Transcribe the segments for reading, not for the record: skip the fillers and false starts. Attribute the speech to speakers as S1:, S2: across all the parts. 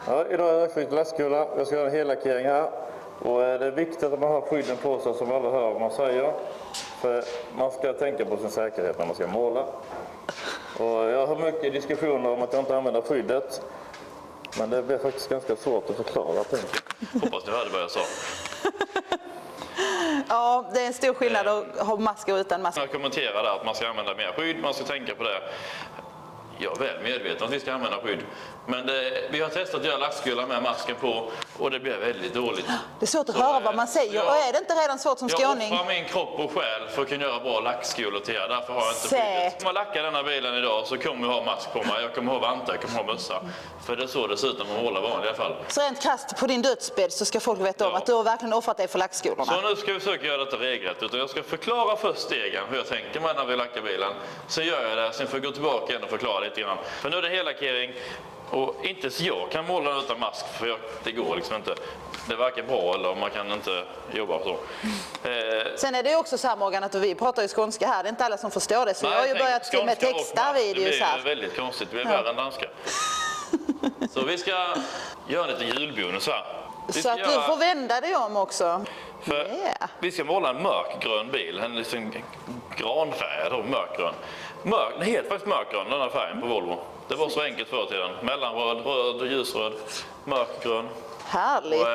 S1: Ja, idag är det för glasskula. Jag ska göra en hellackering här. Och det är viktigt att man har skydden på sig som alla hör vad man säger. För man ska tänka på sin säkerhet när man ska måla. Och jag har mycket diskussioner om att jag inte använder skyddet. Men det blir faktiskt ganska svårt att förklara.
S2: Hoppas du hörde vad jag sa.
S3: Ja, det är en stor skillnad att ha mask och utan mask.
S2: Jag kommenterar där att man ska använda mer skydd, man ska tänka på det. Jag är väl medveten att vi ska använda skydd. Men vi har testat att göra lackskula med masken på och det blir väldigt dåligt.
S3: Det är svårt att höra vad man säger. Och är det inte redan svårt som skåning?
S2: Jag offrar min kropp och själ för att kunna göra bra lackskulor till er. Därför har jag inte skyddet. Om jag lackar denna bilen idag så kommer jag ha mask på mig. Jag kommer ha vantar, jag kommer ha mössa. För det är så det ser ut när man målar vanliga fall.
S3: Så rent krasst på din dödsbädd så ska folk veta om att du har verkligen offrat dig för lackskolorna.
S2: Så nu ska vi försöka göra detta regelrätt. Utan jag ska förklara först stegen hur jag tänker mig när vi lackar bilen. Så gör jag det, sen får jag gå tillbaka igen och förklara lite grann. För nu är det hellackering. Och inte så jag kan måla utan mask för det går liksom inte. Det är varken bra eller man kan inte jobba så.
S3: Sen är det ju också så här Morgan att vi pratar ju skånska här. Det är inte alla som förstår det. Så jag har ju börjat med texta videos här.
S2: Det blir väldigt konstigt. Det blir värre än danska. Så vi ska göra en liten julbonus här.
S3: Så att du får vända dig om också.
S2: För vi ska måla en mörkgrön bil. En liten granfärg, mörkgrön. Den är faktiskt mörkgrön, den här färgen på Volvo. Det var så enkelt förr i tiden. Mellanröd, röd, ljusröd, mörkgrön.
S3: Härligt.
S2: Och,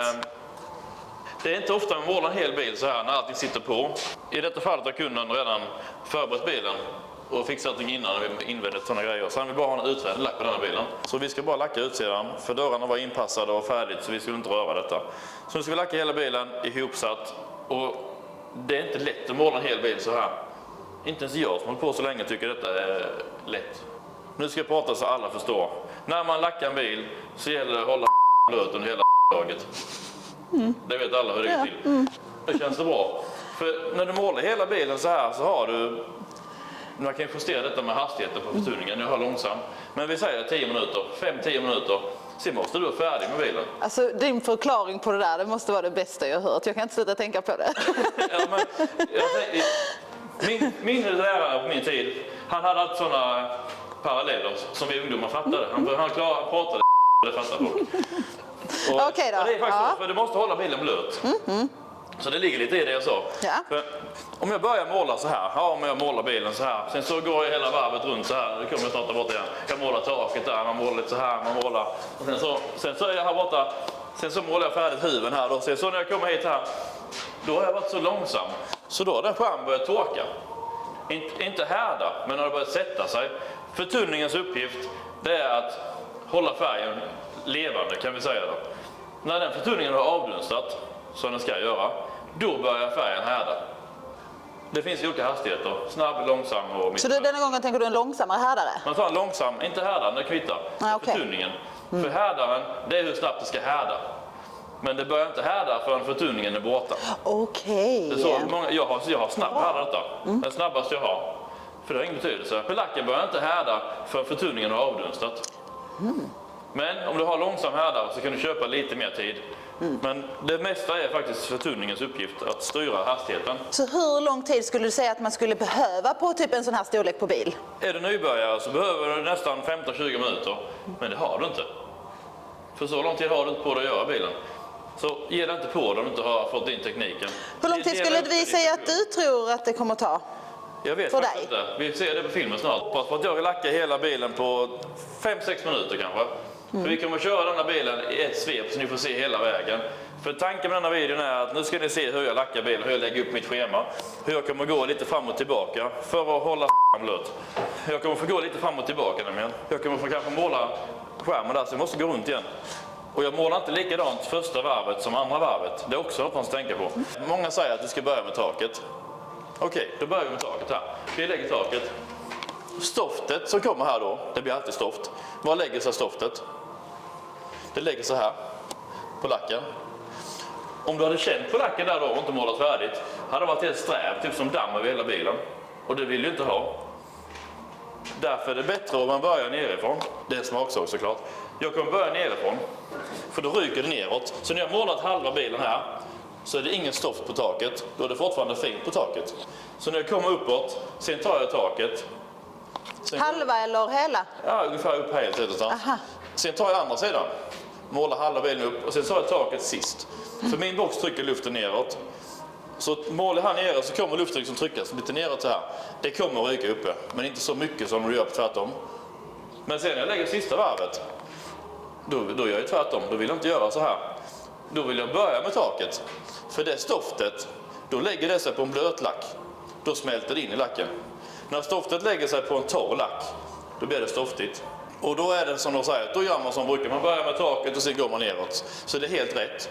S2: det är inte ofta man målar en hel bil så här när allting sitter på. I detta fallet har kunden redan förberett bilen och fixat allting innan vi invändigt sådana grejer. Så han vill bara ha en utvändig lack på den här bilen. Så vi ska bara lacka utsidan, för dörrarna var inpassade och färdigt så vi skulle inte röra detta. Så nu ska vi lacka hela bilen ihopsatt. Och det är inte lätt att måla en hel bil så här. Inte ens jag som hållit på så länge tycker detta är lätt. Nu ska jag prata så alla förstår. När man lackar en bil så gäller det att hålla blöt under hela daget. Det vet alla hur det går till. Det känns det bra. För när du målar hela bilen så här så har du... Man kan justera detta med hastigheten på förtuningen. Jag har långsam. Men vi säger 10 minuter, 5-10 minuter. Sen måste du vara färdig med bilen.
S3: Alltså din förklaring på det där, det måste vara det bästa jag har hört. Jag kan inte sluta tänka på det.
S2: Ja, men, min lärare på min tid, han hade alltid sådana paralleller som vi ungdomar fattade. Han pratade det fattar folk.
S3: Okej då.
S2: Och det är faktiskt så, för du måste hålla bilen blöt. Så det ligger lite i det jag sa.
S3: Ja.
S2: För om jag börjar måla så här, om jag målar bilen så här, sen så går jag hela varvet runt så här, det kommer jag snart där borta igen. Jag målar taket där, man målar lite så här, man målar. Och sen så är jag här borta, sen så målar jag färdigt huven här då. Sen så när jag kommer hit här, då har jag varit så långsam. Så då har den skärmen börjat torka. Inte härda, men har det börjat sätta sig. Förtunningens uppgift, det är att hålla färgen levande kan vi säga då. När den förtunningen har avdunstat, som den ska göra, då börjar färgen härda. Det finns ju olika hastigheter, snabb, långsam och mitt.
S3: Så denna gången tänker du en långsammare härdare?
S2: Man tar en långsam, inte härdaren, det kvittar. Förtunningen. För härdaren, det är hur snabbt det ska härda. Men det börjar inte härda förrän förtunningen är borta.
S3: Okej.
S2: Jag har snabb härdare detta. Den snabbaste jag har. För det har ingen betydelse. För lacken börjar inte härda förrän förtunningen har avdunstat. Men om du har långsam härdare så kan du köpa lite mer tid. Men det mesta är faktiskt förtunningens uppgift att styra hastigheten.
S3: Så hur lång tid skulle du säga att man skulle behöva på typ en sån här storlek på bil?
S2: Är du nybörjare så behöver du nästan 15-20 minuter. Men det har du inte. För så lång tid har du inte på dig att göra bilen. Så ge dig inte på om du inte har fått in tekniken.
S3: Hur lång tid skulle vi säga att du tror att det kommer att ta?
S2: Jag vet faktiskt inte. Vi ser det på filmen snart. Hoppas på att jag lackar hela bilen på 5-6 minuter kanske. För vi kommer att köra denna bilen i ett svep så ni får se hela vägen. För tanken med denna videon är att nu ska ni se hur jag lackar bilen, hur jag lägger upp mitt schema. Hur jag kommer att gå lite fram och tillbaka för att hålla blöt. Jag kommer att få gå lite fram och tillbaka nämligen. Jag kommer att få kanske måla skärmen där så jag måste gå runt igen. Och jag målar inte likadant första varvet som andra varvet. Det är också något man ska tänka på. Många säger att vi ska börja med taket. Okej, då börjar vi med taket här. Vi lägger taket. Stoftet som kommer här då, det blir alltid stoft. Var lägger sig stoftet? Det lägger sig här på lacken. Om du hade känt på lacken där då och inte målat färdigt, hade det varit helt strävt, typ som damm över hela bilen. Och det vill du inte ha. Därför är det bättre om man börjar nerifrån. Det är en smaksak såklart. Jag kommer börja nerifrån, för då ryker det neråt. Så när jag har målat halva bilen här så är det ingen stoft på taket. Då är det fortfarande fint på taket. Så när jag kommer uppåt, sen tar jag taket.
S3: Halva eller hela?
S2: Ja, ungefär upp helt. Sen tar jag andra sidan, målar halva bilen upp och sen tar jag taket sist. För min box trycker luften neråt. Så målar här nere så kommer luften som tryckas lite neråt så här. Det kommer att ryka uppe, men inte så mycket som du gör på tvärtom. Men sen när jag lägger sista varvet, då gör jag tvärtom. Då vill jag inte göra så här. Då vill jag börja med taket. För det stoftet, då lägger det sig på en blöt lack. Då smälter det in i lacken. När stoftet lägger sig på en torr lack, då blir det stoftigt. Och då är det som de säger, då gör man som brukar. Man börjar med taket och sen går man neråt. Så det är helt rätt.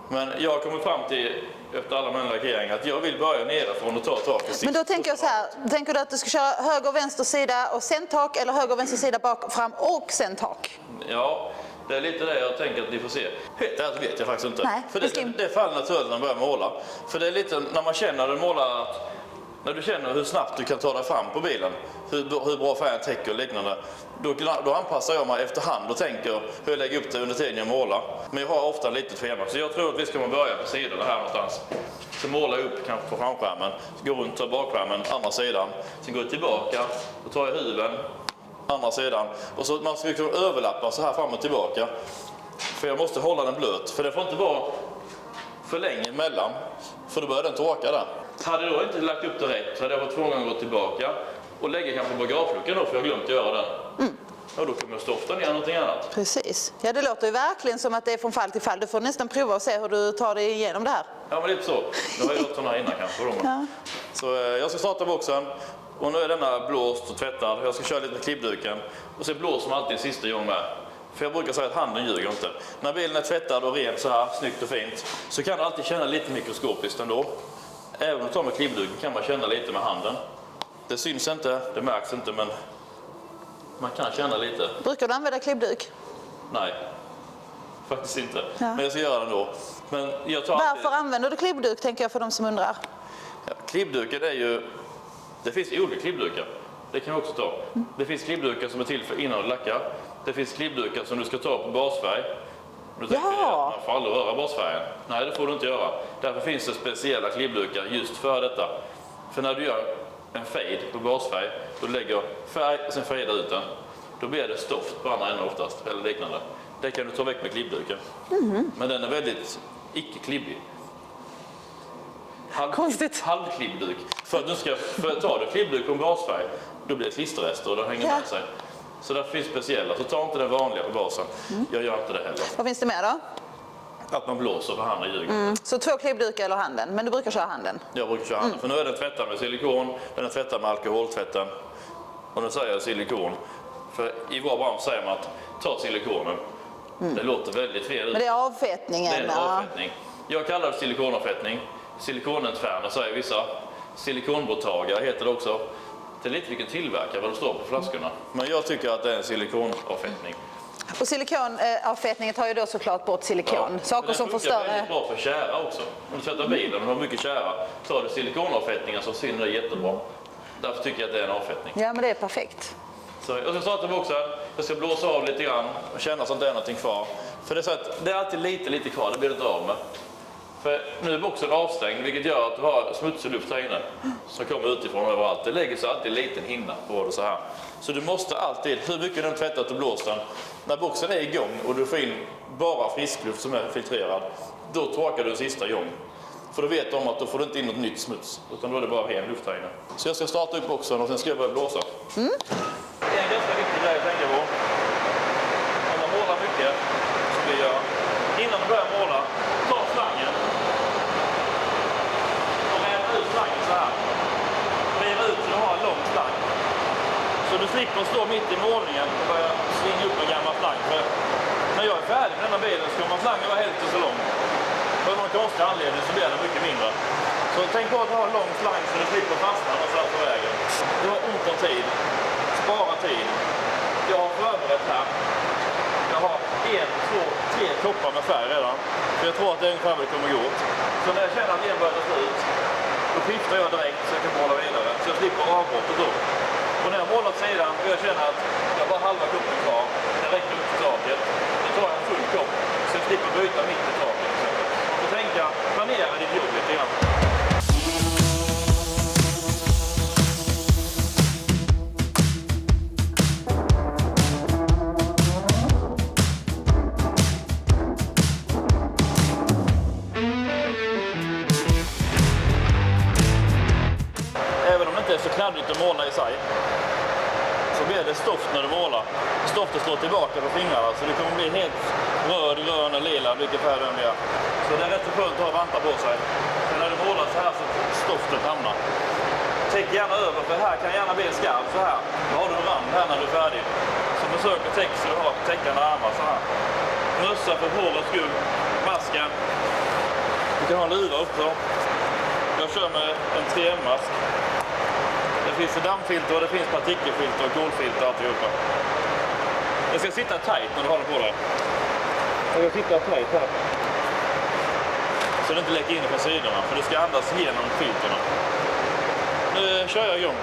S2: Men jag har kommit fram till, efter alla mina lackeringar, att jag vill börja nerifrån och ta taket sist.
S3: Men då tänker jag så här, tänker du att du ska köra höger och vänster sida och sen tak, eller höger och vänster sida bak, fram och sen tak?
S2: Ja, det är lite det jag tänker att ni får se. Helt ärligt vet jag faktiskt inte.
S3: Nej,
S2: för det faller naturligt när man börjar måla. För det är lite när man känner du målar, när du känner hur snabbt du kan ta dig fram på bilen, hur bra färgen täcker och liknande, då anpassar jag mig efterhand och tänker hur jag lägger upp det under tiden jag målar. Men jag har ofta lite schema, så jag tror att vi ska börja på sidorna här någonstans. Så målar jag upp kanske på framskärmen, så går runt och bakskärmen, andra sidan. Sen går jag tillbaka, och tar jag huven, andra sidan. Och så man ska kunna överlappa så här fram och tillbaka. För jag måste hålla den blöt, för det får inte vara för länge emellan. För då börjar den torka där. Hade jag då inte lagt upp det rätt så hade jag varit tvungen att gå tillbaka och lägga kanske bagageluckan då, för jag har glömt att göra den. Ja, då kommer jag stofta ner någonting annat.
S3: Precis. Ja, det låter ju verkligen som att det är från fall till fall. Du får nästan prova och se hur du tar dig igenom det här.
S2: Ja, men lite så. Nu har jag gjort sådana innan kanske.
S3: Ja.
S2: Så jag ska starta boxen. Och nu är denna blåst och tvättad. Jag ska köra lite med klippduken. Och så blåser man alltid sista gång med. För jag brukar säga att handen ljuger inte. När bilen är tvättad och ren så här, snyggt och fint, så kan det alltid känna lite mikroskopiskt ändå. Även om du tar med klippduken kan man känna lite med handen. Det syns inte, det märks inte, men man kan känna lite.
S3: Brukar du använda klippduk?
S2: Nej, faktiskt inte.
S3: Ja.
S2: Men jag ska göra det ändå. Men jag tar
S3: Varför använder du klippduk, tänker jag, för de som undrar?
S2: Ja, klippduken är ju... Det finns olika klippdukar. Det kan vi också ta. Det finns klippdukar som är till för innan du lackar. Det finns klippdukar som du ska ta på basfärg. Du tänker att man får aldrig röra basfärgen. Nej, det får du inte göra. Därför finns det speciella klippdukar just för detta. För när du gör en fade på basfärg, då lägger färg och sen fejdar ut den. Då blir det stoft på andra änden oftast, eller liknande. Det kan du ta väck med klippduken. Men den är väldigt icke-klibbig.
S3: Konstigt.
S2: Halvklippduk. För att ta du klippduk på en basfärg, då blir det klisterrester och den hänger med sig. Så där finns speciella. Så ta inte den vanliga på basen. Jag gör inte det heller.
S3: Vad finns det mer då?
S2: Att man blåser för handen ljuger.
S3: Så 2 klippdukar eller handen, men du brukar köra handen?
S2: Jag brukar köra handen. För nu är den tvättad med silikon, den är tvättad med alkoholtvätten. Och nu säger jag silikon. För i vår bransch säger man att ta silikonen. Det låter väldigt fel.
S3: Men det är avfettningen.
S2: Det är en avfettning. Jag kallar det silikonavfettning. Silikonentfärner säger vissa. Silikonborttagare heter det också. Det är lite vilken tillverkare vad det står på flaskorna. Men jag tycker att det är en silikonavfettning.
S3: Och silikonavfettningen tar ju då såklart bort silikon. Saker som förstör.
S2: Det är väldigt bra för kära också. Om du tvättar bilen och har mycket kära, tar du silikonavfettningen så syns det jättebra. Därför tycker jag att det är en avfettning.
S3: Ja, men det är perfekt.
S2: Så jag ska starta boxen. Jag ska blåsa av lite grann och känna så att det är någonting kvar. För det är så att det är alltid lite kvar, det blir det inte av med. För nu är boxen avstängd, vilket gör att du har smutsig luft här inne som kommer utifrån överallt. Det lägger sig alltid en liten hinna på det så här. Så du måste alltid, hur mycket du tvättat och blåst den, när boxen är igång och du får in bara friskluft som är filtrerad, då torkar du sista gång. För då vet du om att då får du inte in något nytt smuts, utan då är det bara ren luft här inne. Så jag ska starta upp boxen och sen ska jag börja blåsa. Det är en ganska viktig grej att tänka på. Om man målar mycket, som vi gör, innan du börjar måla, ta slangen och räta ut slangen så här. Riva ut så du har en lång slang. Så du slipper stå mitt i målningen och börja svinga upp en gammal slang. För när jag är färdig med denna bilen så kommer slangen vara hälften så lång. För någon konstig anledning så blir den mycket mindre. Så tänk på att ha en lång slang så du slipper fastna någonstans på vägen. Du har ont om tid. Spara tid. Jag har förberett här. Jag har 1, 2, 3 koppar med färg redan. För jag tror att det är ungefär vad det kommer gå åt. Så när jag känner att en börjar ta slut, då skiftar jag direkt så jag kan måla vidare. Så jag slipper avbrottet då. Och när jag har målat sidan och jag känner att jag har bara halva koppen kvar, det räcker upp till taket, då tar jag en full kopp så jag slipper byta mitt i taket. Så tänka, planera ditt jobb lite grann. färdigt att måla i sig. Så blir det stoft när du målar. Stoftet slår tillbaka på fingrarna så det kommer bli helt röd, grön och lila, vilket färg den blir. Så det är rätt så skönt att ha vantar på sig. Men när du målar så här så stoftet hamnar. Täck gärna över, för här kan gärna bli en skarv så här. Då har du en rand här när du är färdig. Så försök att täcka så du har täckande armar så här. Mössa för hårets skull, masken. Du kan ha luva också. Jag kör med en 3M-mask. Det finns dammfilter och det finns partikelfilter och kolfilter och alltihopa. Det ska sitta tajt när du har den på dig. Det ska sitta tajt här. Så det inte läcker in på sidorna, för det ska andas genom filterna. Nu kör jag igång.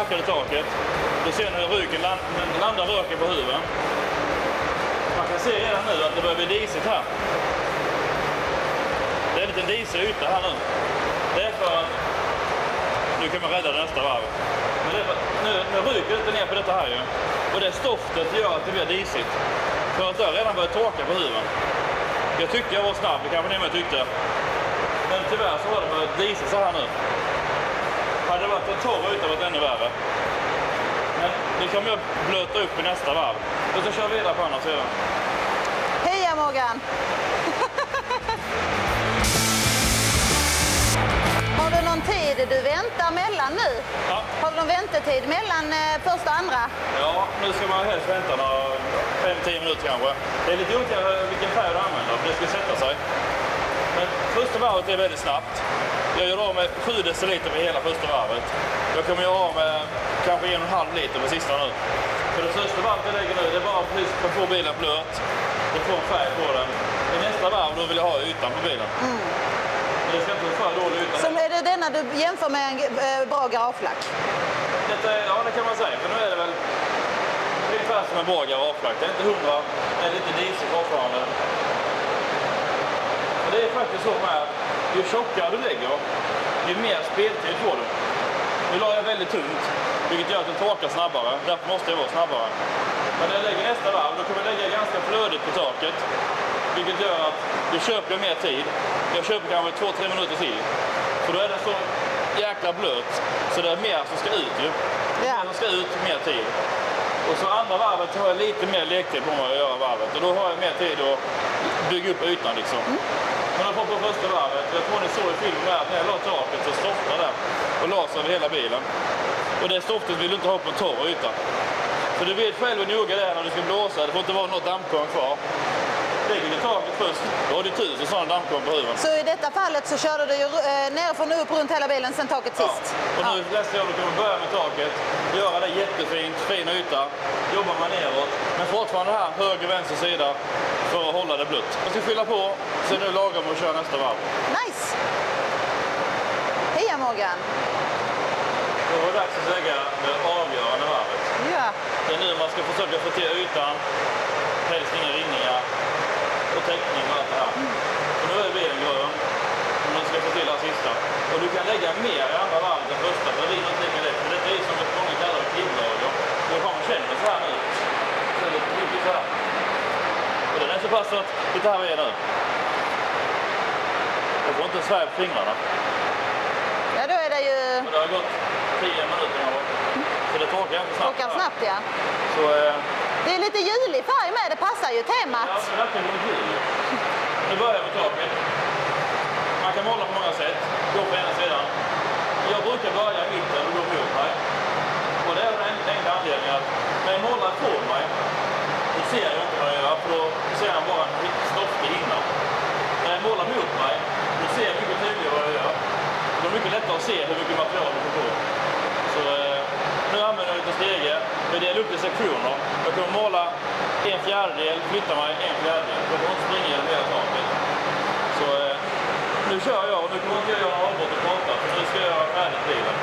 S1: lackade taket. Du ser hur röken landar röken på huven. Man kan se redan nu att det börjar bli disigt här. Det är en liten disig yta här nu. Det är för att nu kan man rädda det nästa varv. Men det är för, nu ryker det ner på detta här ju. Och det stoftet gör att det blir disigt. För att det har redan börjat torka på huven. Jag tyckte jag var snabb, det kanske ni med tyckte. Men tyvärr så har det börjat disa så här nu. Hade det varit en torr yta varit ännu värre. Men det kommer jag blöta upp i nästa varv. Och så kör vi vidare på andra sidan.
S3: Heja Morgan! Har du någon tid du väntar mellan nu?
S1: Ja.
S3: Har du någon väntetid mellan första och andra?
S1: Ja, nu ska man helst vänta 5-10 minuter kanske. Det är lite olika vilken färg du använder, för det ska sätta sig. Men första varvet är väldigt snabbt. Jag gör av med 7 deciliter för hela första varvet. Jag kommer göra av med kanske 1,5 liter på sista nu.
S2: För det första varvet jag lägger nu, det är bara precis för att få bilen blöt. Och få en färg på den. I nästa varv då vill jag ha ytan på bilen. Men det ska inte vara för dålig yta.
S3: Som är det denna du jämför med en bra garagelack?
S2: Ja, det kan man säga. För nu är det väl ungefär som en bra garagelack. Det är inte 100, det är lite diesel fortfarande. Och det är faktiskt så med att ju tjockare du lägger, ju mer speltid får du. Nu la jag väldigt tungt, vilket gör att den torkar snabbare. Därför måste jag vara snabbare. Men när jag lägger nästa varv, då kommer jag lägga ganska flödigt på taket. Vilket gör att du köper mer tid. Jag köper kanske 2-3 minuter till. För då är den så jäkla blöt, så det är mer som ska ut ju.
S3: Ja.
S2: Mer som ska ut, mer tid. Och så andra varvet har jag lite mer lektid på mig att göra varvet. Och då har jag mer tid att bygga upp ytan liksom. Men jag får på första varvet, jag tror ni såg i filmen att när jag la taket så stoftade det och las över hela bilen. Och det stoftet vill du inte ha på en torr yta. Så du vet själv hur noga det är när du ska blåsa, det får inte vara något dammkorn kvar. Lägger du taket först, då har du 1000 sådana dammkorn på huvudet.
S3: Så i detta fallet så körde du ju nerifrån och upp runt hela bilen sen taket sist?
S2: Och nu läste jag att du kan börja med taket, göra det jättefint, fin yta, jobba man neråt. Men fortfarande här, höger vänster sida, för att hålla det blött. Jag ska fylla på, så är det lagom att köra nästa varv.
S3: Nice! Heja Morgan!
S2: Då var det dags att lägga det avgörande varvet.
S3: Ja.
S2: Det är nu man ska försöka få till ytan, helst inga ringningar och täckning och allt det här. Och nu är bilen grön, och man ska få till det sista. Och du kan lägga mer i andra varvet än första, för det blir inte lika lätt. För det är som ett många kallar det killlager. Och då man känner så här nu. Så är det lite mycket så här. Och den är så pass att det här är nu. Jag får inte svär på fingrarna.
S3: Ja, då är det ju...
S2: Och det har gått 10 minuter nu. Så det torkar inte snabbt.
S3: Torkar snabbt, ja.
S2: Så,
S3: Det är lite julig färg med, det passar ju
S2: ja,
S3: temat.
S2: det verkar vara kul. Nu börjar jag med taket. Man kan måla på många sätt. Gå på ena sidan. Jag brukar börja i mitten och gå mot mig. Och det är den enkla anledningen att när jag målar på mig, då ser jag inte vad jag gör. För då ser jag bara en riktigt stoftig hinna. När jag målar mot mig, då ser jag mycket tydligare vad jag gör. Och det är mycket lättare att se hur mycket material det får på. Så nu använder jag lite stege. Jag delar upp i sektioner. Jag kommer måla en fjärdedel, flytta mig en fjärdedel. Jag kommer inte springa genom hela taket. Så nu kör jag och nu kommer inte jag göra några avbrott och prata. För nu ska jag göra färdigt bilen.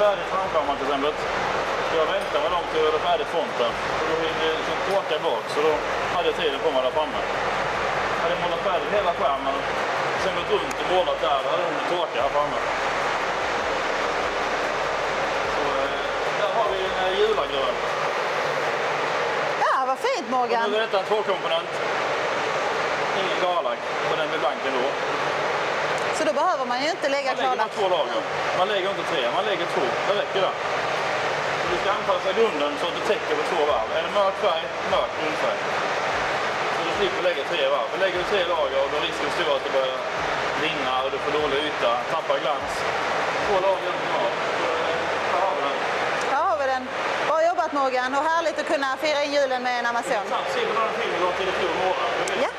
S2: färdigt framför till exempel. Så jag väntade med dem till jag hade färdigt fronten. Och då ville det liksom torka bak, så då hade jag tiden på mig där framme. Jag hade målat färdigt hela skärmen. Sen gått runt och målat där, då hade hon torka här framme. Så där har vi en julagrön.
S3: Ja, vad fint Morgan.
S2: Och nu är detta en tvåkomponent. Ingen garlack, och den blir blank ändå.
S3: Så då behöver man ju inte lägga
S2: Man lägger
S3: klarlack.
S2: bara 2 lager. Man lägger inte 3, man lägger 2. Det räcker där. Så du ska anpassa grunden så att du täcker på 2 varv. Är det mörk färg, mörk grundfärg. Så du slipper lägga 3 varv. För lägger du 3 lager och då är risken stor att det börjar rinna och du får dålig yta, tappar glans. 2 lager kvar. Här har vi den.
S3: Där har vi den. Bra jobbat Morgan och härligt att kunna fira in julen med en Amazon.
S2: Se på den filmen då till det tog några.
S3: Ja.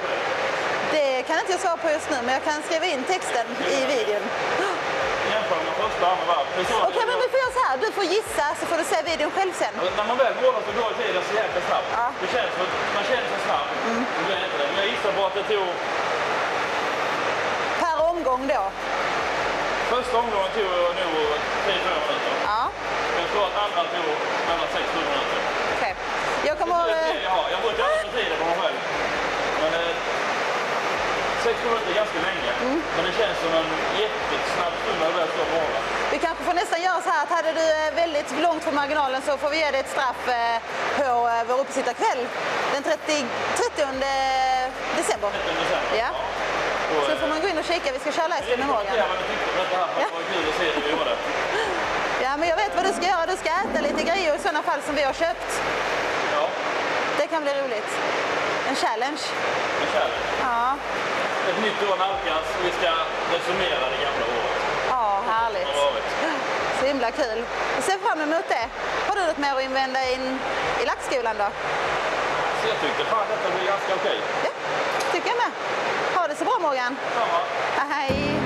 S3: Det kan inte jag svara på just nu, men jag kan skriva in texten i videon.
S2: Jämför med första och andra varv.
S3: Okej, men vi får göra så här. Du får gissa så får du se videon själv sen.
S2: När man väl målar så går tiden så jäkla snabbt.
S3: Ja.
S2: Det känns som man känner sig snabb. Det blir inte det. Men jag gissar på att det tog...
S3: Per omgång då.
S2: Första omgången tog jag nog 3-4 minuter.
S3: Ja,
S2: Jag tror att andra tog mellan 6-7 minuter.
S3: okej. Jag kommer...
S2: Det är det jag har. Jag brukar inte få tiden på mig själv. Men 6 minuter är ganska länge. Men det känns som en jättesnabb stund när det väl står måla.
S3: Vi kanske får nästan göra så här att hade du väldigt långt från marginalen så får vi ge dig ett straff på vår uppesittarkväll den 30 december. Ja. Så får man gå in och kika. Vi ska köra livestream med Morgan.
S2: Jag tyckte om detta här för att det var kul att se hur vi gjorde.
S3: Ja, men jag vet vad du ska göra. Du ska äta lite grejer i sådana fall som vi har köpt.
S2: Ja,
S3: Det kan bli roligt. En challenge.
S2: en kärlek.
S3: Ja,
S2: Ett nytt år nalkas och vi ska resumera det gamla året.
S3: ja härligt.
S2: Det har varit.
S3: Så himla kul. Jag ser fram emot det. Har du något mer att invända in i lackskolan då?
S2: Så jag tyckte fan detta blir ganska okej.
S3: Ja, tycker jag med. Ha det så bra Morgan.
S2: Samma.
S3: Hej.